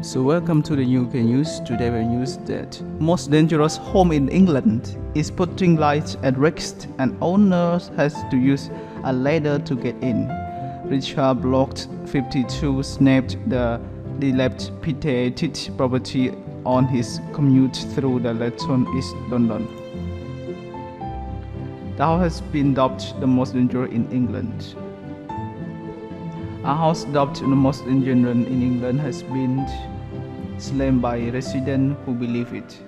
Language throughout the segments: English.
So welcome to the UK news. Today we news that most dangerous home in England is putting lights at risk and owners has to use a ladder to get in. Richard Block 52 snapped the dilapidated property on his commute through the Leyton, East London. The house has been dubbed the most dangerous in England. A house dubbed the most dangerous in England has been slammed by residents who believe it.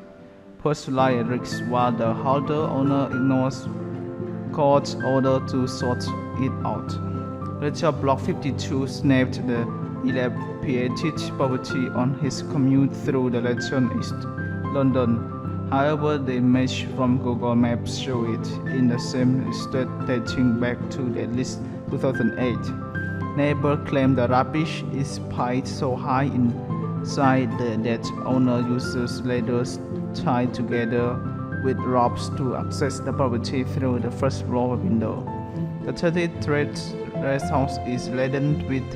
Puts light at risk while the hoarder owner ignores court order to sort it out. Richard Block 52 snapped the dilapidated property on his commute through the Leyton, East London. However, the image from Google Maps show it in the same state dating back to at least 2008. Neighbours claim the rubbish is piled so high inside that owner uses ladders tied together with ropes to access the property through the first floor window. The terraced house is laden with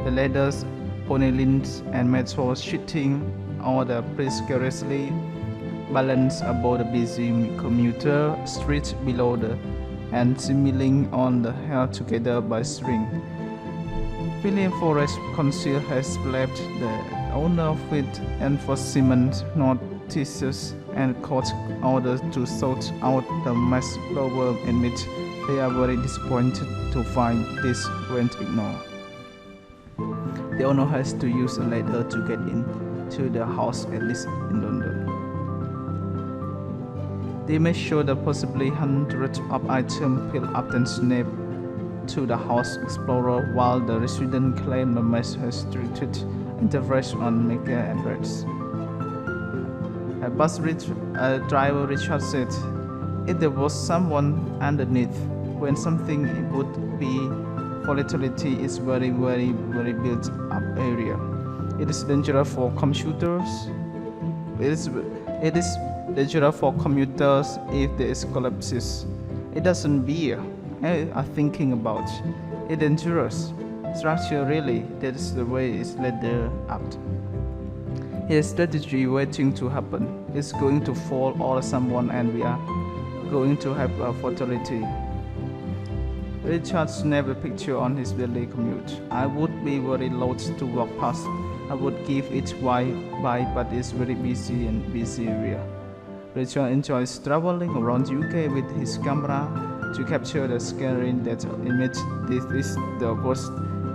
the ladders, tarpaulins, and metal sheeting, all the precariously balanced above the busy commuter street below and seemingly on the held together by string. William Forest Council has slapped the owner with enforcement notices and court orders to sort out the mess problem, admit they are very disappointed to find this went ignored. The owner has to use a ladder to get into the house, at least in London. The image show the possibly hundreds of items piled up and snapped to the house explorer, while the resident claim the mess has restricted interest on maker and rats. A bus driver Richard said, if there was someone underneath, when something would be volatility is very built up area. It is dangerous for commuters. It is dangerous for commuters if there is collapses. It doesn't bear. Are thinking about it dangerous structure really. That is the way it's ladder up. His strategy waiting to happen. It's going to fall or someone and we are going to have a fatality. Richard snapped a picture on his daily commute. I would be very loath to walk past. I would give it by, but it's very busy area. Richard enjoys traveling around UK with his camera to capture the scary that image. This is the worst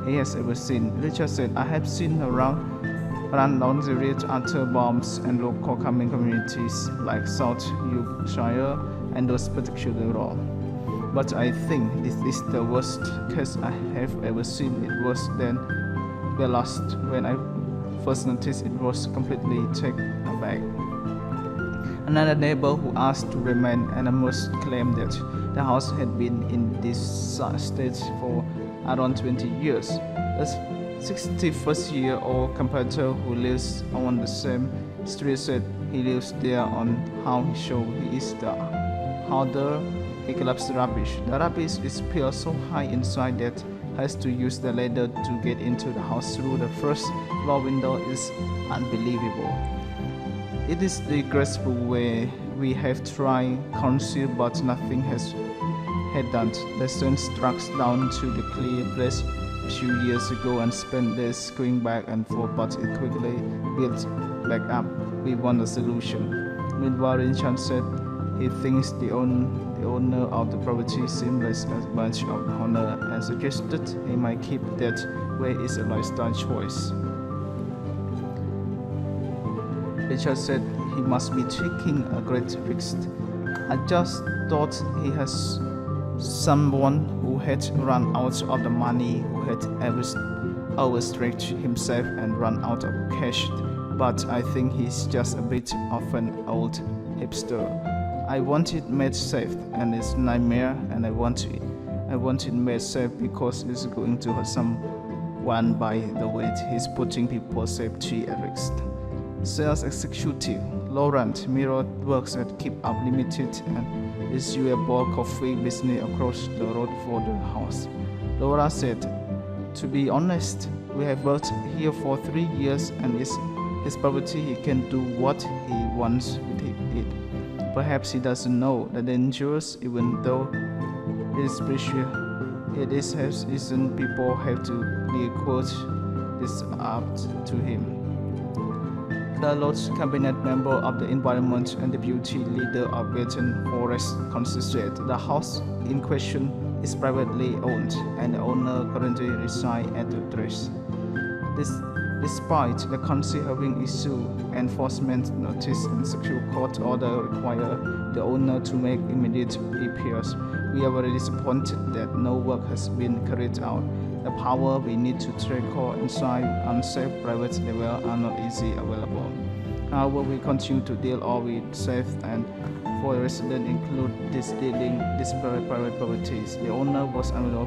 he has ever seen. Richard said, I have seen run down the ridge after bombs and local coming communities like South Yorkshire and those particularly wrong. But I think this is the worst case I have ever seen. It was then the last when I first noticed it was completely taken aback. Another neighbor who asked to remain anonymous claimed that the house had been in this state for around 20 years. A 61-year-old competitor who lives on the same street said he lives there on how he showed he is the hoarder. He collapsed the rubbish. The rubbish is piled so high inside that has to use the ladder to get into the house through the first floor window is unbelievable. It is the graceful way we have tried counsel, but nothing has had done. The sun struck down to the clear place a few years ago and spent days going back and forth, but it quickly built back up. We want a solution. Meanwhile, Richard said he thinks the owner of the property seems like a bunch of honor and suggested he might keep that way is a lifestyle choice. Richard said he must be taking a great risk. I just thought he has someone who had run out of the money, who had overstretched himself and run out of cash. But I think he's just a bit of an old hipster. I want it made safe, and it's a nightmare, and I want it made safe because it's going to hurt someone by the way he's putting people's safety at risk. Sales executive Laurent Miro works at Keep Up Limited and is a bulk coffee business across the road for the house. Laura said, to be honest, We have worked here for 3 years and it's his property. He can do what he wants with it. Perhaps he doesn't know the dangers, even though it is precious. It is his reason people have to requote this up to him. The Lord Cabinet member of the Environment and Deputy Leader of Leyton Forest constitute. The house in question is privately owned, and the owner currently resides at the address. Despite the council having issued enforcement notice and secure court order require the owner to make immediate repairs, we are very disappointed that no work has been carried out. The power we need to tackle inside unsafe private levels are not easily available. However, we continue to deal all with safe and for residents include this dealing disparate private properties. The owner was unable